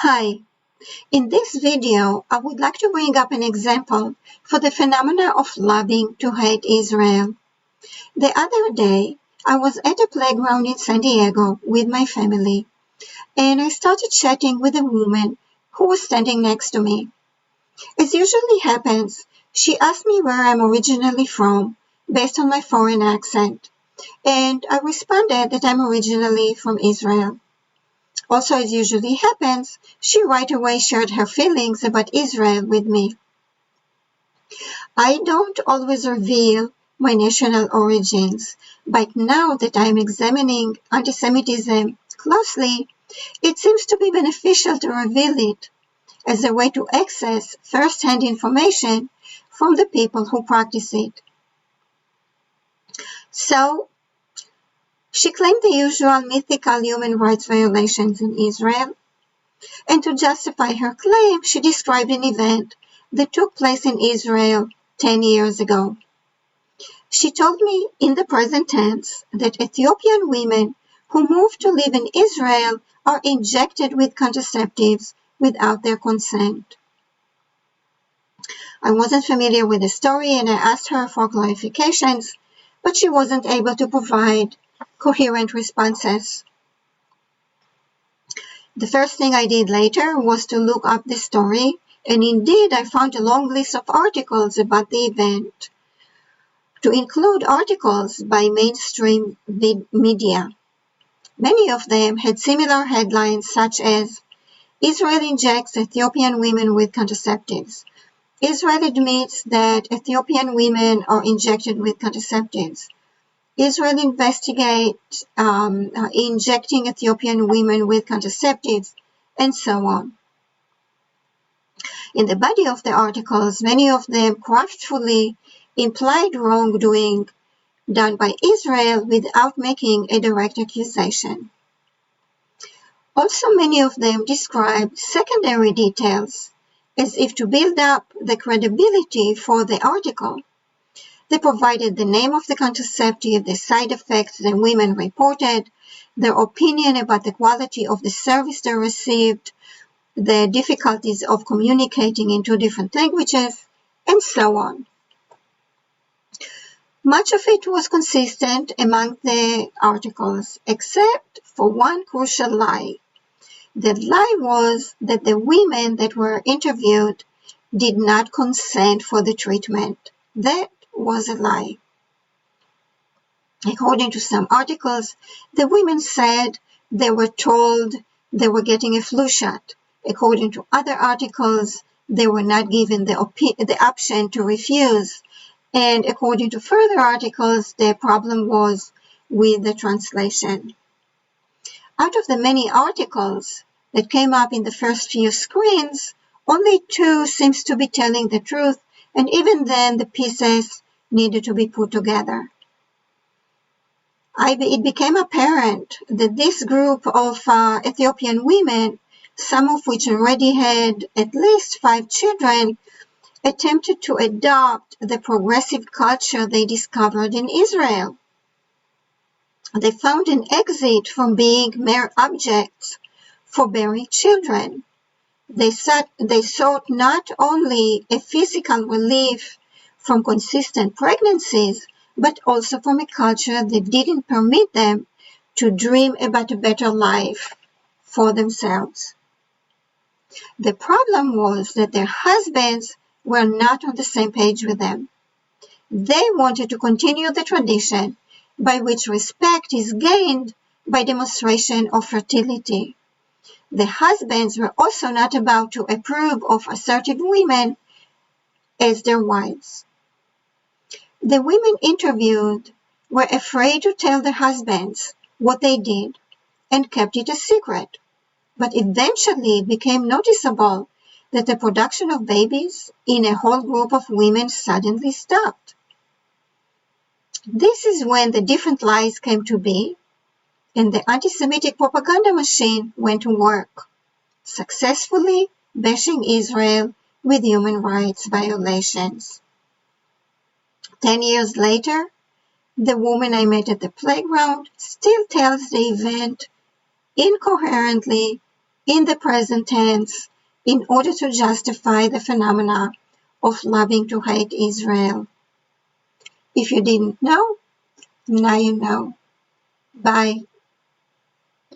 Hi, in this video, I would like to bring up an example for the phenomena of loving to hate Israel. The other day, I was at a playground in San Diego with my family, and I started chatting with a woman who was standing next to me. As usually happens, she asked me where I'm originally from, based on my foreign accent, and I responded that I'm originally from Israel. Also, as usually happens, she right away shared her feelings about Israel with me. I don't always reveal my national origins, but now that I'm examining antisemitism closely, it seems to be beneficial to reveal it as a way to access first-hand information from the people who practice it. So, she claimed the usual mythical human rights violations in Israel, and to justify her claim, she described an event that took place in Israel 10 years ago. She told me in the present tense that Ethiopian women who move to live in Israel are injected with contraceptives without their consent. I wasn't familiar with the story and I asked her for clarifications, but she wasn't able to provide coherent responses. The first thing I did later was to look up the story, and indeed I found a long list of articles about the event, to include articles by mainstream media. Many of them had similar headlines such as, Israel injects Ethiopian women with contraceptives. Israel admits that Ethiopian women are injected with contraceptives. Israel investigates injecting Ethiopian women with contraceptives, and so on. In the body of the articles, many of them craftfully implied wrongdoing done by Israel without making a direct accusation. Also, many of them described secondary details as if to build up the credibility for the article. They provided the name of the contraceptive, the side effects the women reported, their opinion about the quality of the service they received, the difficulties of communicating in two different languages, and so on. Much of it was consistent among the articles, except for one crucial lie. The lie was that the women that were interviewed did not consent for the treatment. That was a lie. According to some articles, the women said they were told they were getting a flu shot. According to other articles, they were not given the option to refuse. And according to further articles, the problem was with the translation. Out of the many articles that came up in the first few screens, only 2 seems to be telling the truth, and even then the pieces needed to be put together. It became apparent that this group of Ethiopian women, some of which already had at least 5 children, attempted to adopt the progressive culture they discovered in Israel. They found an exit from being mere objects for bearing children. They sought not only a physical relief from consistent pregnancies, but also from a culture that didn't permit them to dream about a better life for themselves. The problem was that their husbands were not on the same page with them. They wanted to continue the tradition by which respect is gained by demonstration of fertility. The husbands were also not about to approve of assertive women as their wives. The women interviewed were afraid to tell their husbands what they did and kept it a secret, but eventually became noticeable that the production of babies in a whole group of women suddenly stopped. This is when the different lies came to be, and the anti-Semitic propaganda machine went to work, successfully bashing Israel with human rights violations. 10 years later, the woman I met at the playground still tells the event incoherently in the present tense in order to justify the phenomena of loving to hate Israel. If you didn't know, now you know. Bye.